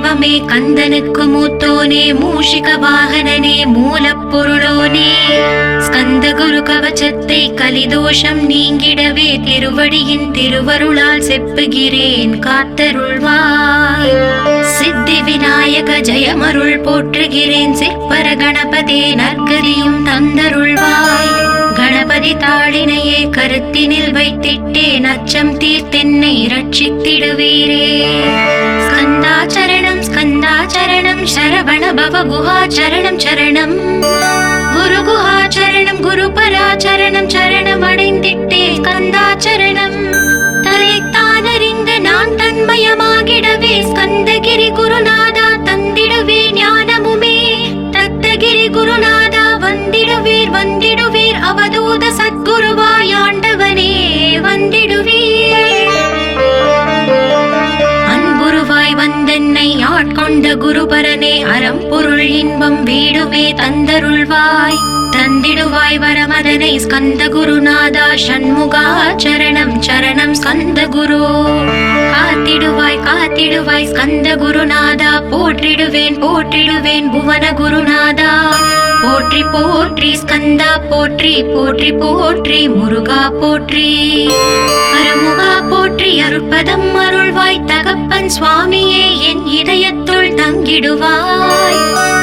தெய்வமே கந்தனுக்கு மூத்தோனே மூஷிக வாகனனே மூலப்பொருளோனே ஸ்கந்த குரு கவச்சத்தை கலிதோஷம் நீங்கிடவே திருவடியின் திருவருளால் செப்புகிறேன் காத்தருள்வாய். சித்தி விநாயக ஜெயமருள் போற்றுகிறேன் சிற்பர கணபதே நற்கதியும் தந்தருள்வாய். கணபதி தாளினையே கருத்தினில் வைத்திட்டேன் அச்சம் தீர்த்தென்னை ரட்சித்திடுவீரே. ஸ்கந்தாச்சரணம் ஸ்கந்தாச்சரணம் சரவண பவ குஹாச்சரணம் சரணம் குரு குஹாச்சரணம் குரு பராச்சரணம் சரணம் அடைந்திட்டே ஸ்கந்தாச்சரணம். தலைத்தானறிந்து நான் தன்மயமாகிடவே ஸ்கந்தகிரி குருநாதா தந்திடுவே ஞானமுமே. தத்தகிரி குருநாதா வந்திடுவீர் வந்திடுவீர் அவதூத சத்குருவாய் ஆண்டவனே வந்திடுவீர். அன்புருவாய் வந்தென்னை ஆட்கொண்ட குருபரனே அறம்பொருள் இன்பம் வீடுமே தந்தருள்வாய். தந்திடுவாய் வரமதனை ஸ்கந்த குருநாதா ஷண்முகா சரணம் சரணம் ஸ்கந்த குரு. காத்திடுவாய் காத்திடுவாய் ஸ்கந்த குருநாதா போற்றிடுவேன் போற்றிடுவேன் புவன குருநாதா. போற்றி போற்றி ஸ்கந்தா போற்றி போற்றி போற்றி முருகா போற்றி. அருமுகா போற்றி அருட்பதம் அருள்வாய் தகப்பன் சுவாமியே என் இதயத்துள் தங்கிடுவாய்.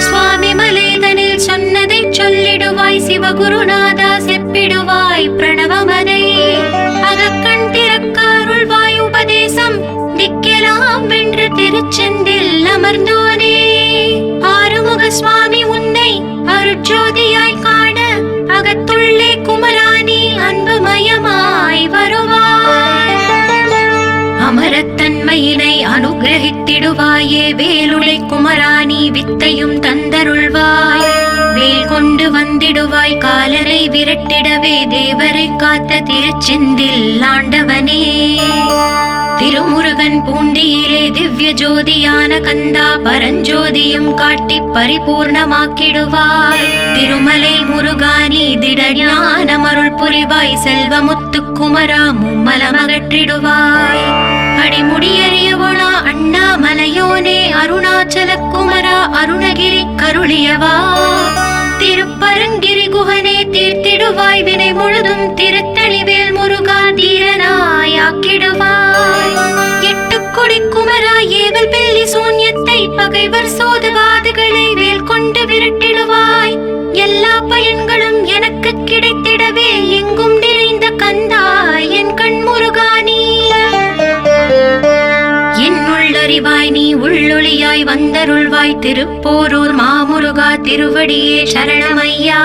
சுவாமி மலேதனில் சொன்னதை சொல்லிடுவாய் சிவகுருநாதா செப்பிடுவாய் பிரணவமதை. அகக்கண் திறக்க அருள்வாய் உபதேசம் திக்கெல்லாம் வென்று திருச்செந்தில் அமர்ந்தோனே. ஆறுமுக சுவாமி உன்னை அருட்ஜோதியாய் காண அகத்துள்ளே குமராணி அன்புமயமாய் வருவாய். அமரத்தன்மையினை அனுகிரகித்திடுவாயே வேலுடை குமராணி வித்தையும் தந்தருள்வாய். வேல் கொண்டு வந்திடுவாய் காலரை விரட்டிடவே தேவரை காத்த திருச்செந்தில் ஆண்டவனே. திருமுருகன் பூண்டியிலே திவ்ய ஜோதியான கந்தா பரஞ்சோதியும் காட்டி பரிபூர்ணமாக்கிடுவாய். திருமலை முருகானி திடஞான அருள் புரிவாய் செல்வமுத்து குமரா மும்மலமகற்றிடுவாய். அடிமுடியறியவளா அண்ணாமலையோனே அருணாச்சல குமரா அருணகிரி கருளியவா. திருப்பரங்கிரி குகனே தீர்த்திடுவாய் வினை முழுதும் திருத்தணிவேல் முருகா தீரனாயாக்கிடுவாய். எட்டுக்குடி குமரா ஏவல் பில்லி சூன்யத்தை பகைவர் சோதவாதுகளை வேல் கொண்டு விரட்டிடுவாய். எல்லா பயன்களும் எனக்கு கிடைத்திடவே எங்கும் நிறைந்த கந்தா என் கண் முருகானி. என்னுள்ளறிவாய் நீ உள்ளொளியாய் வந்தருள்வாய் திருப்போரூர் மாமுருகா திருவடியே சரணமையா.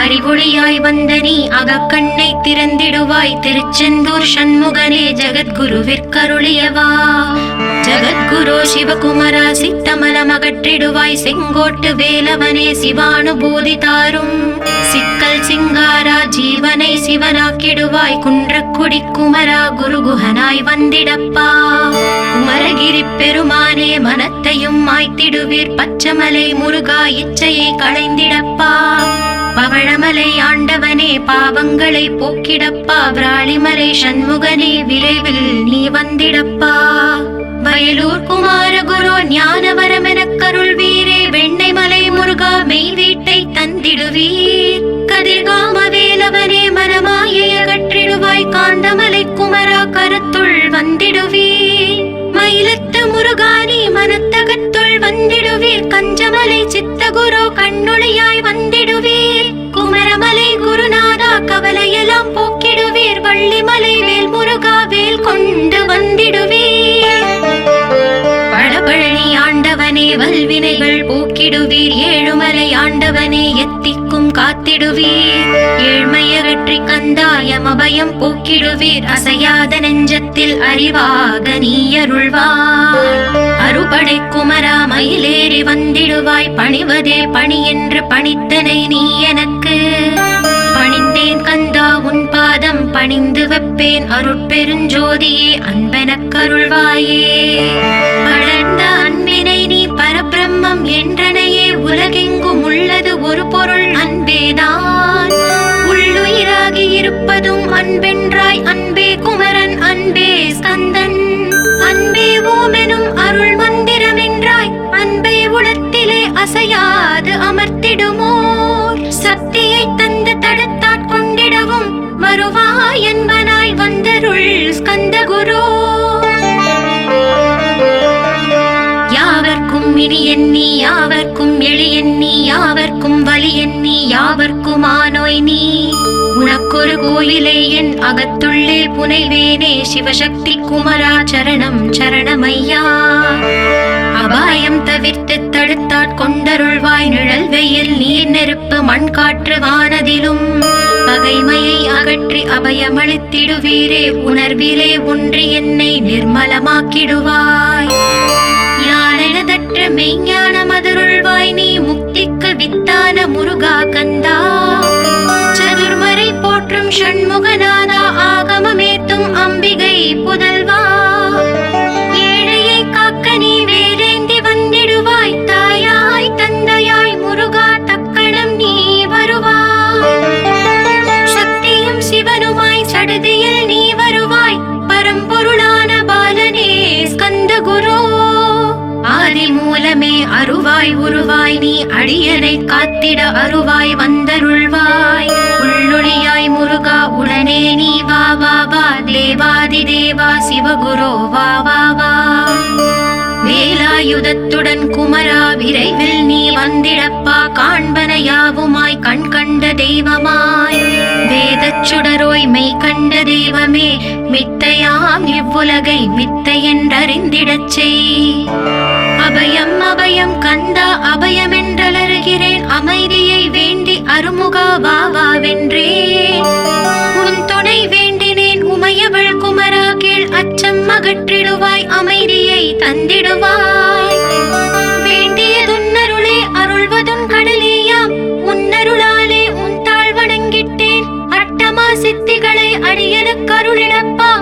அறிவொளியாய் வந்த நீ அகக்கண்ணை திறந்திடுவாய் திருச்செந்தூர் ஷண்முகனே ஜகத்குருவிற்கருளியவா. ஜகத்குரு சிவகுமரா சித்தமலம் அகற்றிடுவாய் செங்கோட்டு வேலவனே சிவானுபூதி தாரும். சிக்கல் சிங்காரா ஜீவனை சிவனாக்கிடுவாய் குன்றக்குடி குமரா குருகுஹனாய் வந்திடப்பா. குமரகிரி பெருமானே மனத்தையும் மாய்த்திடுவீர் பச்சமலை முருகா இச்சையை களைந்திடப்பா. பவழமலை ஆண்டவனே பாவங்களை போக்கிடப்பா. விராளிமலை சண்முகனே விரைவில் நீ வந்திடப்பா. வயலூர் குமார குரு ஞானவரமெனக் கருள்வீரே வெண்ணை மலை முருகா மெய் வீட்டை தந்திடுவீர். கதிர்காம வேலவனே மனமாயை அகற்றிடுவாய் காந்தமலை குமரா கருத்துள் வந்திடுவீர். மயிலத்து முருகானி மனத்தகத்துள் வந்திடுவீர் கஞ்சமலை சித்தகுரு கண்ணுளையாய் வந்திடுவீர். குமரமலை குருநாதா கவலையெல்லாம் போக்கிடுவீர். வள்ளிமலை வேல் முருகா வேல் கொண்டு வந்திடுவீர். பழபழனி ஆண்டவனே வல்வினைகள் போக்கிடுவீர். ஏழுமலை ஆண்டவனே எத்திக்கும் காத்திடுவீர். ஏழ்மையகற்றி கந்தாயமபயம் போக்கிடுவீர். அசையாத நெஞ்சத்தில் அறிவாக நீ அருள்வாய். அறுபடை குமரா மயிலேறி வந்திடுவாய். பணிவதே பணி என்று பணித்தனை நீ எனக்கு. பணிந்தேன் கந்தா உன் பாதம் பணிந்து வைப்பேன் அருட்பெருஞ்சோதியே அன்பெனக்கருள்வாயே. வளர்ந்த அன்பினை நீ பரபிரம்மம் என்றனையே உலகெங்கும் உள்ளது ஒரு பொருள் அன்பேதான். உள்ளுயிராகி இருப்பதும் அன்பென்றாய் அன்பே குமரன் அன்பே ஸ்கந்தன் அன்பே ஓமெனும் அருள் அசையாது அமர்த்திடுமோர் சக்தியை தந்து தடுத்தாற் கொண்டிடவும் வருவாய் என்பனாய் வந்தருள் ஸ்கந்தகுரு. யாவர்க்கும் இனி எண்ணி யாவர்க்கும் எளி எண்ணி யாவர்க்கும் வலி எண்ணி யாவர்க்கும் ஆனோய் நீ உனக்கொரு கோயிலே என் அகத்துள்ளே புனைவேனே சிவசக்தி குமரா சரணம் சரணமையா. அபாயம் தவிர்த்து தடுத்தாற் கொண்டருள்வாய் நிழல் வெயில் நீர் நெருப்பு மண் காற்று வானதிலும் பகைமையை அகற்றி அபயமளித்திடுவீரே உணர்விலே ஒன்றி என்னை நிர்மலமாக்கிடுவாய். ஞானதற்ற மெய்ஞான மதுருள்வாய் நீ முக்திக்கு வித்தான முருகா கந்தா. சதுர்மறை போற்றும் ஷண்முகநாதா ஆகமமேத்தும் அம்பிகை புதல்வா. ஏழையை காக்க நீ வேலேந்தி வந்திடுவாய் தாயாய் தந்தையாய் முருகா தக்கணம் நீ வருவாய். சக்தியும் சிவனுமாய் சடுதியில் நீ வருவாய் பரம்பொருளான பாலனே ஸ்கந்தகுரு. ஆதி மூலமே அருவாய் உருவாய் நீ அடியனை காத்திட அருவாய் வந்தருள்வாய். உள்ளொளியாய் முருகா உடனே நீ வா வா வா தேவாதி தேவா சிவகுரு வா வா வா. வேலாயுதத்துடன் குமரா விரைவில் நீ வந்திடப்பா காண்பன யாவுமாய் கண் கண்ட தெய்வமாய் வேதச் சுடரோய் மெய் கண்ட தெய்வமே மித்தையாம் இவ்வுலகை மித்தை என்றறிந்திடச் செய். அபயம் அபயம் கந்தா அபயம் என்றலறுகிறேன் அமைதியை வேண்டி அருமுகா வா வா வென்றேன். உன் துணை வேண்டினேன் உமையவள் குமரா கீழ் அச்சம் அகற்றிடுவாய் அமைதியை தந்திடுவாய். வேண்டியதுன்னருளே அருள்வதும் கடலேயாம் உன்னருளாலே உன் தாழ் வணங்கிட்டேன். அட்டமா சித்திகளை அடியனுக்கு அருளிடப்பா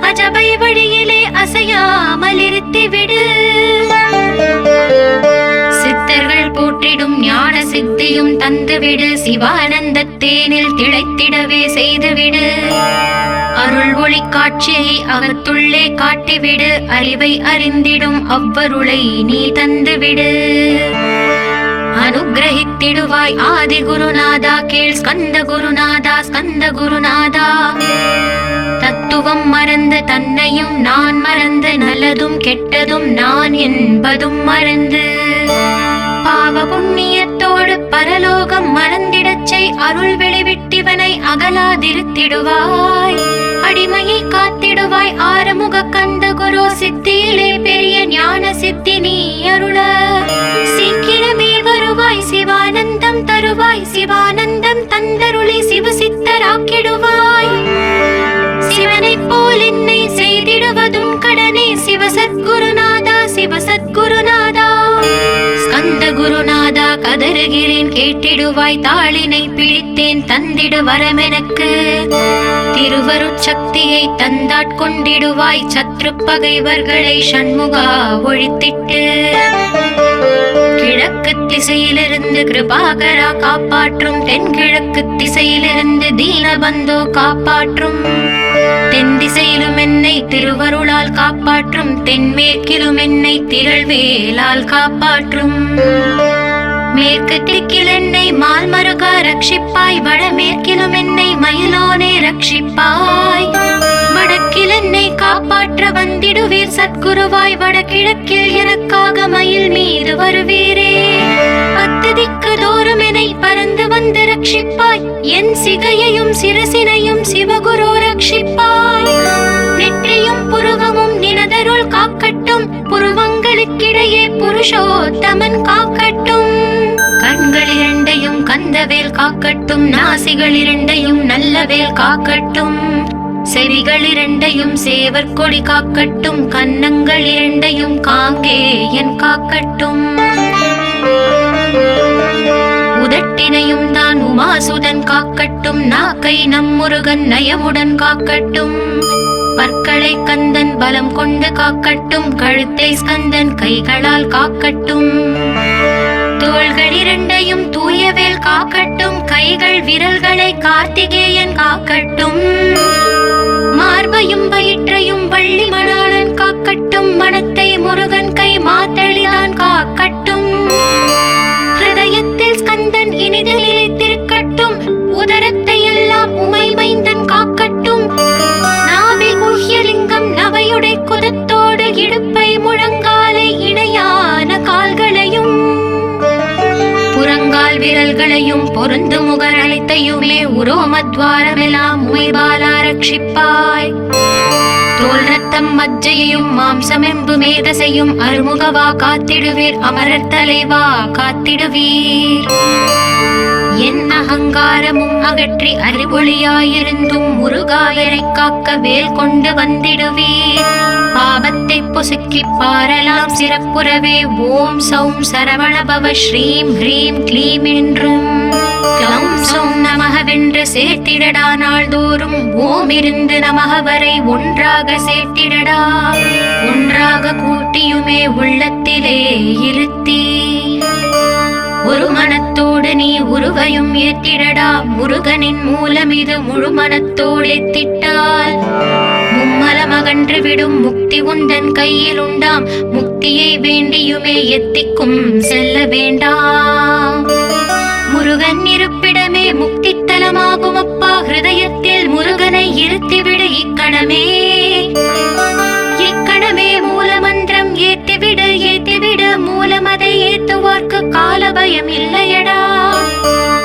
அஜபை வழியிலே அசையாமல் இருத்திவிடு. சித்தர்கள் போற்றிடும் ஞான சித்தியும் தந்துவிடு சிவானந்த தேனில் திளைத்திடவே செய்துவிடு. அருள் ஒளி காட்சியை அகத்துள்ளே காட்டிவிடு அறிவை அறிந்திடும் அவ்வருளை நீ தந்துவிடு. அனுகிரகித்திடுவாய் ஆதி குருநாதா கீழ் ஸ்கந்த குருநாதா ஸ்கந்த குருநாதா. தத்துவம் மறந்து தன்னையும் நான் மறந்து நல்லதும் கெட்டதும் நான் என்பதும் மறந்து பாவ புண்ணியத்தோடு பரலோகம் மறந்திடச் செய் அருள் வெளிவிட்டிவனை அகலாதிருத்திடுவாய். அடிமையை காத்திடுவாய் ஆறுமுக கந்த குரு சித்தியிலே பெரிய ஞான சித்தி நீ அருள. சீக்கிரமே வருவாய் சிவானந்தம் தருவாய் சிவானந்தம் தந்தருளி சிவசித்தராக்கிடுவாய். சிவனைப் போல் என்னை செய்திடுவதும் கடனே சிவசத்குருநாதா சிவசத்குருநாதா. ஸ்கந்த குருநாதா கதறுகிறேன் கேட்டிடுவாய் தாளினை பிடித்தேன் தந்திடு வரமெனக்கு. திருவருட்சக்தியை தந்தாட்கொண்டிடுவாய் சத்ரு பகைவர்களை ஷண்முகா ஒழித்திட்டு. கிழக்கு திசையிலிருந்து கிருபாகரா காப்பாற்றும் தென்கிழக்கு திசையிலிருந்து தீனபந்தோ காப்பாற்றும். தென் திசையிலும் என்னை திருவருளால் காப்பாற்றும் தென்மேற்கிலும் என்னை திரள்வேலால் காப்பாற்றும். மேற்கு திக்கில் என்னை மால்மருகா ரட்சிப்பாய் வடமேற்கிலும் என்னை மயிலோனே ரட்சிப்பாய். வடக்கில் என்னை காப்பாற்ற வந்திடுவீர் சத்குருவாய் வடகிழக்கில் எனக்காக மயில் மீது வருவீரே. பத்து திக்கு தோறும் என்னை பறந்து வந்து ரட்சிப்பாய் என் சிகையையும் சிரசினையும் சிவகுரு ரட்சிப்பாய். நெற்றியும் புருவமும் நினதருள் காக்கட்டும் புருவங்களுக்கிடையே புருஷோத்தமன் காக்கட்டும். கண்கள் இரண்டையும் கந்தவேல் காக்கட்டும் நாசிகள் இரண்டையும் நல்லவேல் காக்கட்டும். செவிகள் இரண்டையும் சேவர் கொடி காக்கட்டும் கன்னங்கள் இரண்டையும் காங்கேயன் காக்கட்டும். உதட்டினையும் தான் உமாசுதன் காக்கட்டும் நாக்கை நம் முருகன் நயமுடன் காக்கட்டும். பற்களை கந்தன் பலம் கொண்டு காக்கட்டும் கழுத்தை ஸ்கந்தன் கைகளால் காக்கட்டும். தோள்கள் இரண்டையும் தூயவேல் காக்கட்டும் கைகள் விரல்களை கார்த்திகேயன் காக்கட்டும். மார்பையும் வயிற்றையும் வள்ளி மணாளன் காக்கட்டும் மனத்தை முருகன் கை மாத்தளிதான் காக்கட்டும். உயிர்களையும் பொருந்து முகர் அனைத்தையுமே உரோமத்வாரமெல்லாம் உமைபாலா ரட்சிப்பாய். தோல் ரத்தம் மஜ்ஜையையும் மாம்சமெம்பு மேதசையும் அருமுகவா காத்திடுவீர், அமரர் தலைவா காத்திடுவீர். என் அகங்காரமும் அகற்றி அறிவொளியாயிருந்தும் முருகாயரை காக்க வேல் கொண்டு வந்திடுவீர். பாபத்தை பொசுக்கி பாரலாம் சிறப்புறவே ஓம் சௌம் சரவணபவ ஸ்ரீம் ஹ்ரீம் க்ளீம் என்றும் க்ளௌம் சௌம் நமகவென்று சேர்த்திடடா. நாள்தோறும் ஓம் இருந்து நமக வரை ஒன்றாக சேர்த்திடடா. ஒன்றாக கூட்டியுமே உள்ளத்திலே இருத்தி ஒரு மனத்தோடு நீ உருவையும் ஏத்திடடா. முருகனின் மூலம் இது முழு மனத்தோடு ஏத்திட்டால் மும்மலமகன்று விடும் முக்தி உந்தன் கையில் உண்டாம். முக்தியை வேண்டியுமே எத்திக்கும் செல்ல வேண்டாம். முருகன் இருப்பிடமே முக்தி தலமாகும் அப்பா. ஹிருதயத்தில் முருகனை இருத்திவிடு இக்கணமே. இக்கணமே மூலமந்திரம் ஏத்திவிடு ஏத்திவிடு. மூலமதை ஏத்துவார்க்கு காலபயம் இல்லையடா.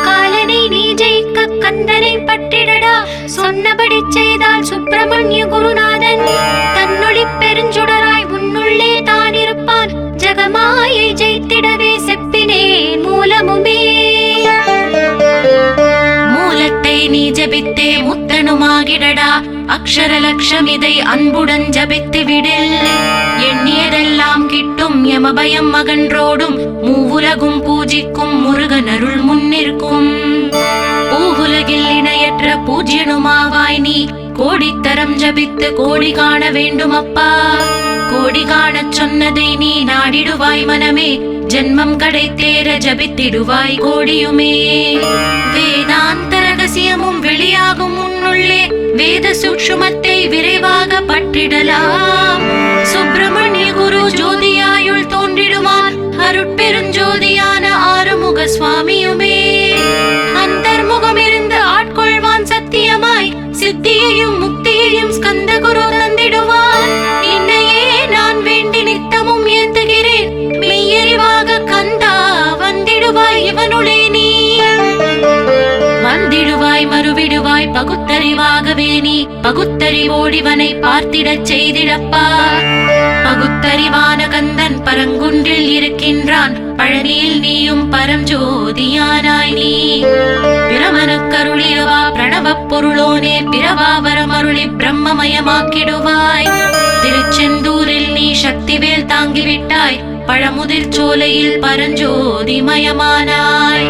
காலனை நீ ஜெயிக்க கந்தனை பற்றிடடா. சொன்னபடி செய்தால் சுப்பிரமணிய குருநாதன் தன்னொளி பெருஞ்சுடராய் உன்னுள்ளே தான் இருப்பான். ஜகமாயை ஜெயித்திடவே செப்பினேன் மூலமுமே. மூலத்தை நீ ஜபித்தே முத்தனுமாகிடடா. அக்ஷர லட்சம் இதை அன்புடன் ஜபித்து விடில். எண்ணியதெல்லாம் கிட்டும் யமபயம் அகன்றோடும். மூவுலகும் பூஜிக்கும் முருகன் அருள் முன்னிற்கும். பூவுலகில் இணையற்ற பூஜ்யனுமாவாய் நீ. கோடித்தரம் ஜபித்து கோடி காண வேண்டும் அப்பா. கோடி காணச் சொன்னதை நீ நாடிடுவாய் மனமே. ஜென்மம் கடை தேர ஜபித்திடுவாய் கோடியுமே. வேதாந்த ரகசியமும் வெளியாகும் உன்னுள்ளே. வேத சூக்ஷ்மத்தை விரைவாக பற்றிடலாம். சுப்பிரமணிய குரு ஜோதியாயுள் தோன்றிடுவான். அருட்பெருஞ்சோதியான ஆறுமுக சுவாமியுமே. அந்தர்முகம் இருந்து ஆட்கொள்வான் சத்தியமாய். சித்தியையும் முக்தியையும் ஸ்கந்த குரு தந்திடுவான். இன்னையே நான் வேண்டி நித்தமும் ஏந்துகிறேன். மெய்யறிவாக கந்தா வந்திடுவாய் இவனுளே நீ. வந்திடுவாய் மறுவிடுவாய் பகுத்தறிவாகவே நீ. பகுத்தறிவோடிவனை பார்த்திடச் செய்திடப்பா. பகுத்தறிவான கந்தன் பரங்குன்றில் இருக்கின்றான். பழனியில் நீயும் பரஞ்சோதியானாய் நீ. பிரமனுக்கருளியவா பிரணவ பொருளோனே. பிறவாவரம் அருளி பிரம்மமயமாக்கிடுவாய். திருச்செந்தூரில் நீ சக்திவேல் தாங்கிவிட்டாய். பழமுதிர் சோலையில் பரஞ்சோதிமயமானாய்.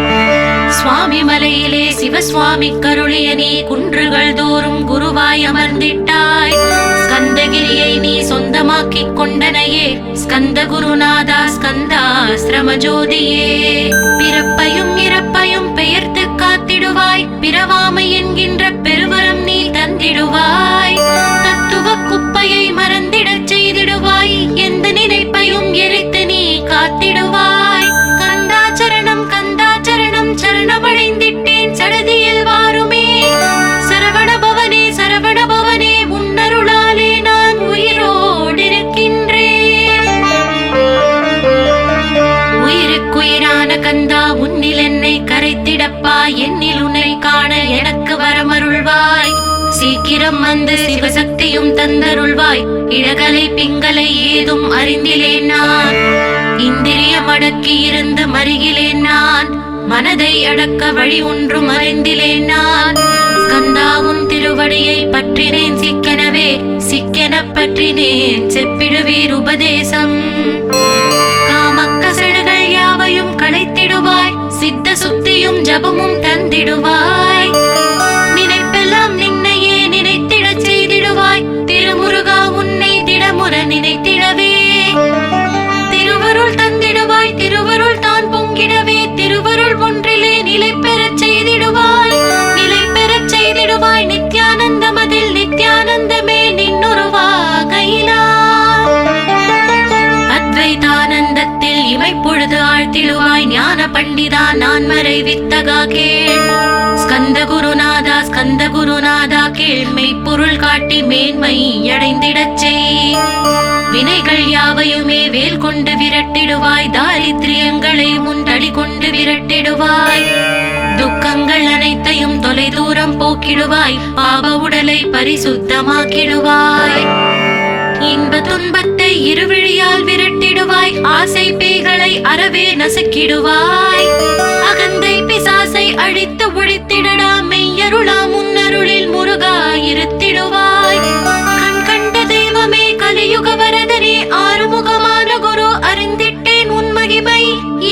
சுவாமி மலையிலே சிவசுவாமி கருளிய நீ. குன்றுகள் தோறும் குருவாய் அமர்ந்திட்டாய். ஸ்கந்தகிரியை நீ சொந்தமாக்கிக் கொண்டனையே. ஸ்கந்த குருநாதா ஸ்கந்தாஸ்ரம ஜோதியே. பிறப்பையும் இறப்பையும் பெயர்த்து காத்திடுவாய். பிறவாமை என்கின்ற பெருவரம் நீ தந்திடுவாய். தத்துவ குப்பையை மறந்திடச் செய்திடுவாய். எந்த நினைப்பையும் எரித்து நீ காத்திடுவாய். கந்தாச்சரணம் கந்தாச்சரணம் சரணமடைந்திட்டேன் சடதியில் வாருமே. சரவண பவனே சரவண பவனே. முன்னருளாலே நான் உயிரோடிருக்கின்றேன். உயிருக்குயிரான கந்தா உன்னில் என்னை கரைத்திடப்பா. என்னில் உன்னை காண எனக்கு வரமருள்வாய். சீக்கிரம் வந்து சிவசக்தியும் தந்தருள்வாய். இழகலை பிங்களை ஏதும் அறிந்திலேன் நான். இந்திரியம் அடக்கி இருந்து மருகிலேன் நான். மனதை அடக்க வழி ஒன்றும் அறிந்திலேன் நான். ஸ்கந்தாவும் திருவடியை பற்றினேன் சிக்கெனவே. சிக்கென பற்றினேன் செப்பிடுவீர் உபதேசம். காமக்கசடுகள் யாவையும் களைத்திடுவாய். சித்த சுத்தியும் ஜபமும் தந்திடுவாய். நினைப்பெல்லாம் நின்னையே நினைத்திடச் செய்திடுவாய். திருமுருகா உன்னை திடமுற நினைத்திடவே. திருவருள் தந்திடுவாய். திருவருள் தான் பொங்கிடவே. திருவருள் ஒன்றிலே நிலை பெறச் செய்திடுவாய். நிலை பெறச் செய்திடுவாய். நித்யானந்தமதில் நித்யானந்தமே நின்னுருவாகையினார். அத்வைதானந்தத்தில் இமைப்பொழுது ஆழ்த்திடுவாய். ஞான பண்டிதா நான் மறை வித்தகா கேள். ஸ்கந்த குருநாதா ஸ்கந்த குருநாதா கேள்மை பொருள் காட்டி மேன்மை அடைந்திடச் செய். வினைகள் யாவையுமே வேல் கொண்டு விரட்டிடுவாய். தாரித்ரியங்களை முந்தடி கொண்டு விரட்டிடுவாய். துக்கங்கள் அனைத்தையும் தொலை தூரம் போக்கிடுவாய். பாவ உடலை பரிசுத்தமாக்கிடுவாய். இன்ப துன்பத்தை இருவிழியால் விரட்டிடுவாய். ஆசை பேய்களை அறவே நசுக்கிடுவாய். அகந்தை பிசாசை அழித்து ஒழித்திடடா. மெய்யருளா முன்னருளில் முருகா இருத்திடுவாய். கண் கண்ட தெய்வமே கலியுக வரதனே ஆறுமுகமான குரு அறிந்திட்டேன் உன் மகிமை.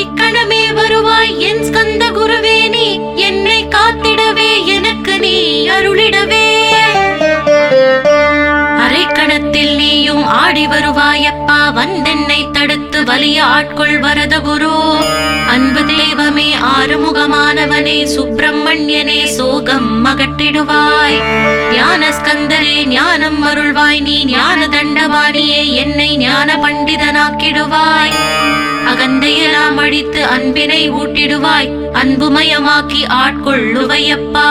இக்கணமே வருவாய் என் ஸ்கந்த குருவே. நீ என்னை காத்திடவே எனக்கு நீ அருளிடவே. அரைக்கணத்தில் நீயும் ஆடி வருவாயப்பா. வந்தென்னை தடுத்து வலிய ஆட்கொள் வரத குரு. அன்பு தெய்வமே ஆறுமுகமானவனே சுப்பிரமணியனே சோகம் அகற்றிடுவாய். ஞான ஸ்கந்தரே ஞானம் அருள்வாய். நீ ஞான தண்டவாணியே என்னை ஞான பண்டிதனாக்கிடுவாய். அகந்தையெல்லாம் அழித்து அன்பினை ஊட்டிடுவாய். அன்புமயமாக்கி ஆட்கொள்ளுவையப்பா.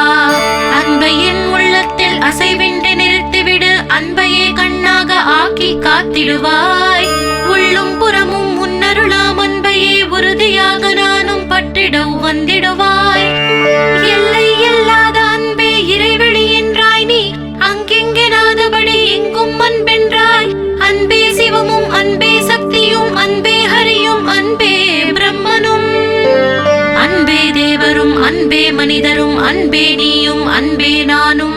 அன்பையின் உள்ளத்தில் அசைவின்றி நிறுத்திவிடு. அன்பையே கண்ணாக ஆக்கி காத்திடுவாய். உள்ளும் புறமும் முன்னருளாம் அன்பையே உறுதியாக நானும் பற்றிட வந்திடுவாய். எல்லை இல்லாத அன்பே இறைவெளி என்றாய். நீ அங்கெங்கே நாதபடி எங்கும் அன்பென்றாய். அன்பே சிவமும் அன்பே சக்தியும் அன்பே ஹரியும் அன்பே பிரம்மனும். அன்பே தேவரும் அன்பே மனிதரும் அன்பே நீயும் அன்பே நானும்.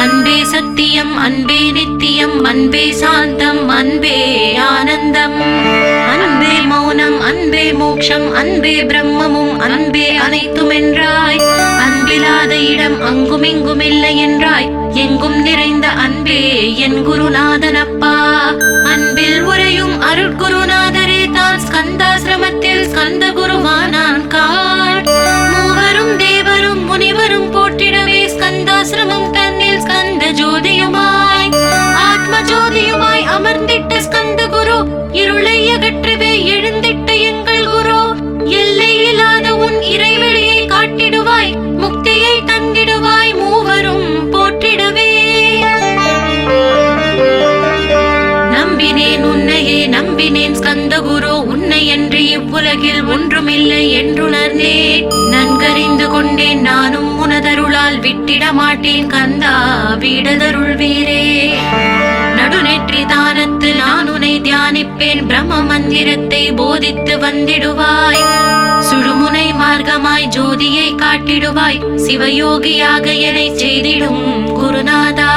அன்பே சத்தியம் அன்பே நித்தியம் அன்பே சாந்தம் அன்பே ஆனந்தம். அன்பே மௌனம் அன்பே மோட்சம் அன்பே பிரம்மமும் அன்பே அனைத்தும் என்றாய். அன்பிலாத இடம் அங்கும் இங்கும் இல்லை என்றாய். எங்கும் நிறைந்த அன்பே என் குருநாதனப்பா. அன்பில் உரையும் அருட்குருநாதரே தான் ஸ்கந்தாசிரமத்தில் ஸ்கந்த குருவானான் காட். மூவரும் தேவரும் முனிவரும் போற்றிடவே ஸ்கந்தாசிரமம் தன்னில் ஸ்கந்த ஜோதியுமாய் ஆத்ம ஜோதியுமாய் அமர்ந்திட்ட ஸ்கந்த குரு. இருளை அகற்றவே எழுந்திட்ட எங்கள் குரு. எல்லை இல்லாத உன் இறைவெளியை காட்டிடுவாய். முக்தியை தந்திடுவாய் மூவரும் போற்றிடவே. நம்பினேன் உன்னையே நம்பினேன் ஸ்கந்த குரு. உன்னை என்று இவ்வுலகில் ஒன்றுமில்லை என்றுணர்ந்தேன். நன்கறிந்து கொண்டேன் நானும் உனதருளால் விட்டிட மாட்டேன் கந்தா வீடதருள் வீரே. நடுநெற்றி தானத்து நான் உன்னை தியானிப்பேன். பிரம்ம மந்திரத்தை போதித்து வந்திடுவாய். சுடுமுனை மார்க்கமாய் ஜோதியை காட்டிடுவாய். சிவயோகியாக என்னை செய்திடும் குருநாதா.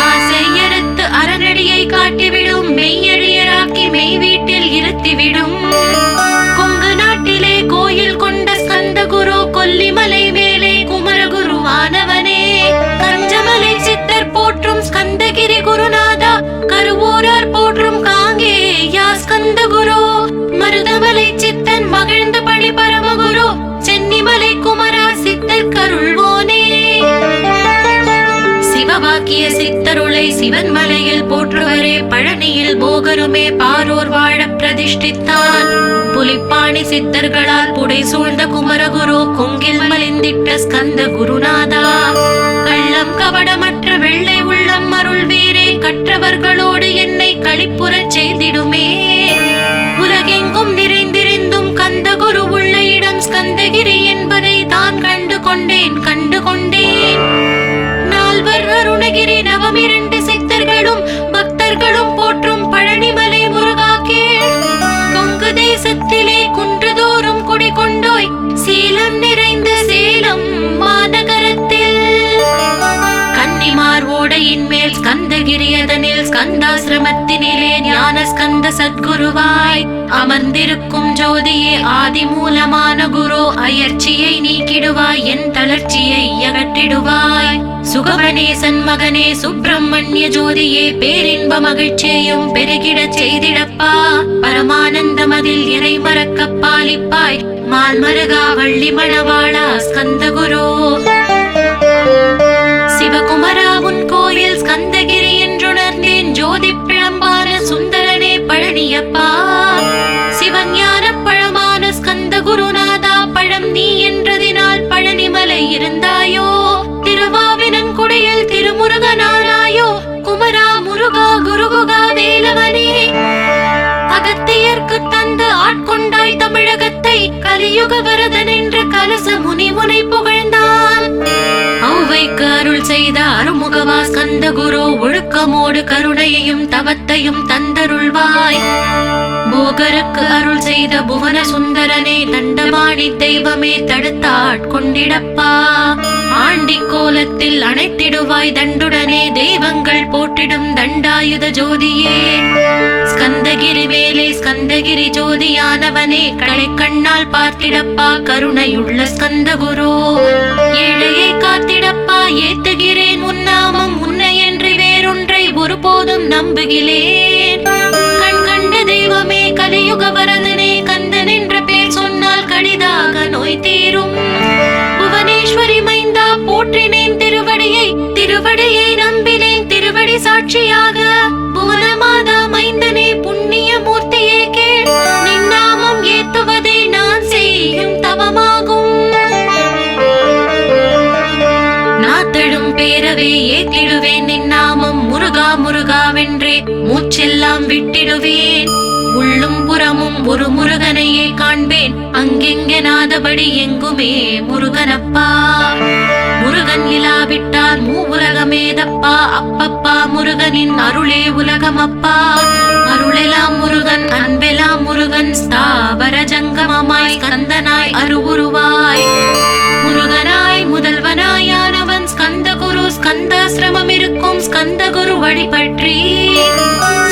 ஆசையறுத்து அறநடியை காட்டிவிடும். மெய்யழியராக்கி மெய் வீட்டில் இருத்திவிடும். கொங்கு நாட்டிலே கோயில் கொண்ட ஸ்கந்த குரு. கொல்லிமலை மேலே குமரகுருவானவனே. கஞ்சமலை சித்தர் போற்றும் ஸ்கந்தகிரி குருநாதா. கருவூரார் போற்றும் காங்கேயா ஸ்கந்த குரு. மருதமலை சித்தன் மகிழ்ந்து பழி பரமகுரு. சென்னிமலை குமரா சித்தர் கருள்வோனே. சிவவாக்கிய சித்தருளை சிவன் மலையில் போற்றுவரே. பழனியில் போகருமே பாரோர் வாழ பிரதிஷ்டித்தான். புலிப்பாணி சித்தர்களால் புடை சூழ்ந்த குமரகுரு. கொங்கில் மலிந்திட்ட ஸ்கந்த குருநாதா. கள்ளம் கவடமற்ற வெள்ளை உள்ளம் அருள் வீரே. கற்றவர்களோடு என்னை களிப்புறச் செய்திடுமே. உலகெங்கும் நிறைந்திருந்தும் கந்த குரு உள்ள இடம் ஸ்கந்தகிரி என்பதை தான் கண்டு கொண்டேன் கண்டு கொண்டேன். நால்வர் அருணகிரி நவமிரண்டு சித்தர்களும் பக்தர்களும் போற்றும் பழனிமலை முருகா கேள். கொங்கு தேசத்திலே குன்றுதோறும் குடிகொண்டோய். சீலம் நிறைந்த சேலம் மாநகரத்தில் கன்னிமார் ஓடையின் மேல் ஸ்கந்தகிரி அதனில் ஸ்கந்தாசிரமத்தினிலே ஞான ஸ்கந்த சத்குருவாய் அமர்ந்திருக்கும் ஜோதியே ஆதி மூலமான குரு. அயற்சியை நீக்கிடுவாய். என் தளர்ச்சியை அகற்றிடுவாய். சுகவனேசன் மகனே சுப்பிரமணிய ஜோதியே. பேரின்ப மகிழ்ச்சியையும் பெருகிடச் செய்திடப்பா. பரமானந்தம் அதில் இறை மறக்க பாலிப்பாய். மால்மருகா வள்ளி மணவாளா ஸ்கந்த குரு. சிவகுமரா உன் கோயில் ஸ்கந்தகிரி என்றுணர்ந்தேன். ஜோதி பிழம்பான சுந்தரனே பழனியப்பா. சிவஞான பழமான ஸ்கந்த குருநாதா. பழம் நீ என்றதினால் பழனிமலை இருந்தா. செய்த அருமுகவா ஸ்கந்த குரு, ஒழுக்கமோடு கருணையையும் தவத்தையும் தந்தருள்வாய். போகருக்கு அருள் செய்த புவன சுந்தரனே, தண்டபாணி தெய்வமே தடுத்தாட்கொண்டிடப்பா. ஆண்டி கோலத்தில் அணைத்திடுவாய் தண்டுடனே, தெய்வங்கள் போற்றிடும் தண்டாயுத ஜோதியே. ஸ்கந்தகிரி வேலே ஸ்கந்தகிரி ஜோதியானவனே, கடை கண்ணால் பார்த்திடப்பா கருணையுள்ள ஸ்கந்த குரு. ஏழையை காத்திடப்பா ஏத்துகிறேன் உன்னாமம், உன்னை என்று வேறொன்றை ஒருபோதும் நம்புகிறேன். கண் கண்ட தெய்வமே கலியுக வரதனே, கந்தன் என்ற பேர் சொன்னால் கடிதாக நோய் தீரும். புவனேஸ்வரி மைந்தா போற்றினேன் திருவடியை, திருவடியை நம்பினேன் திருவடி சாட்சியாக. புவனமாதா மைந்தனே புண்ணிய மூர்த்தியே கேள், நின்னாமம் ஏத்துவதே நான் செய்யும் தவமாகும். நாத்தழும் பேரவே ஏத்திடுவேன் நின்னாமம், முருகா முருகாவென்றே மூச்செல்லாம் விட்டிடுவேன். உள்ளும் புறமும் ஒரு முருகனையே காண்பேன், அங்கெங்கெனாதபடி எங்குமே முருகனப்பா. முருகன் இலாவிட்டால் மூவுலகமேதப்பா, அப்பப்பா முருகனின் அருளே உலகமப்பா. அருளெல்லாம் முருகன் அன்பெல்லாம் முருகன், ஸ்தாவர ஜங்கமமாய் ஸ்கந்தனாய் அருவுருவாய். முருகனாய் முதல்வனாயானவன் ஸ்கந்த குரு, ஸ்கந்தாசிரமம் இருக்கும் ஸ்கந்த குரு வழிபற்றி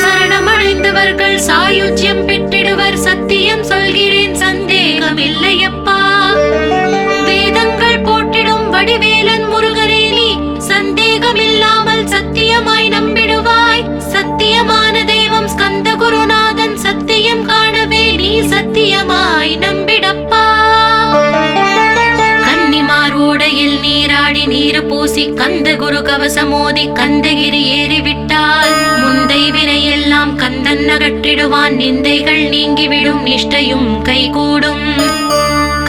சரணமடைந்தவர்கள் சாயுஜ்யம் பெற்றிடுவர். சத்தியம் சொல்கிறேன் சந்தேகம் இல்லையப்பா. வேதங்கள் போற்றிடும் வடிவேலன் முருகனே, நீ சந்தேகம் இல்லாமல் சத்தியமாய் நம்பிடுவாய். சத்தியமான தெய்வம் ஸ்கந்த குருநாதன், சத்தியம் காணவே நீ சத்தியமாய் நம்பிடப்பா. ஓடையில் நீராடி நீரு பூசி கந்த குரு கவசமோதி கந்தகிரி ஏறிவிட்டால், முந்தை வினையெல்லாம் கந்தன் அகற்றிடுவான். நிந்தைகள் நீங்கிவிடும், நிஷ்டையும் கைகூடும்.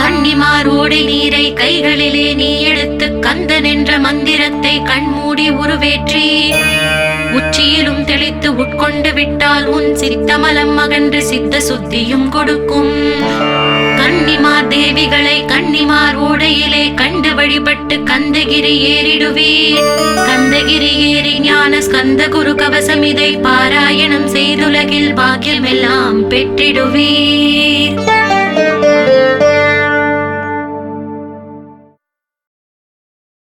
கன்னிமார் ஓடை நீரை கைகளிலே நீ எடுத்து கந்தன் என்ற மந்திரத்தை கண்மூடி உருவேற்றி உச்சியிலும் தெளித்து உட்கொண்டு விட்டால் உன் சித்தமலம் அகன்று சித்த சுத்தியும் கொடுக்கும். கன்னிமார் தேவிகளை கன்னிமார் ஓடையிலே கண்டு வழிபட்டு கந்தகிரி ஏறிடுவீர். கந்தகிரி ஏறி ஞான ஸ்கந்த குரு கவசம் இதை பாராயணம் செய்துலகில் பாக்கியமெல்லாம் பெற்றிடுவீர்.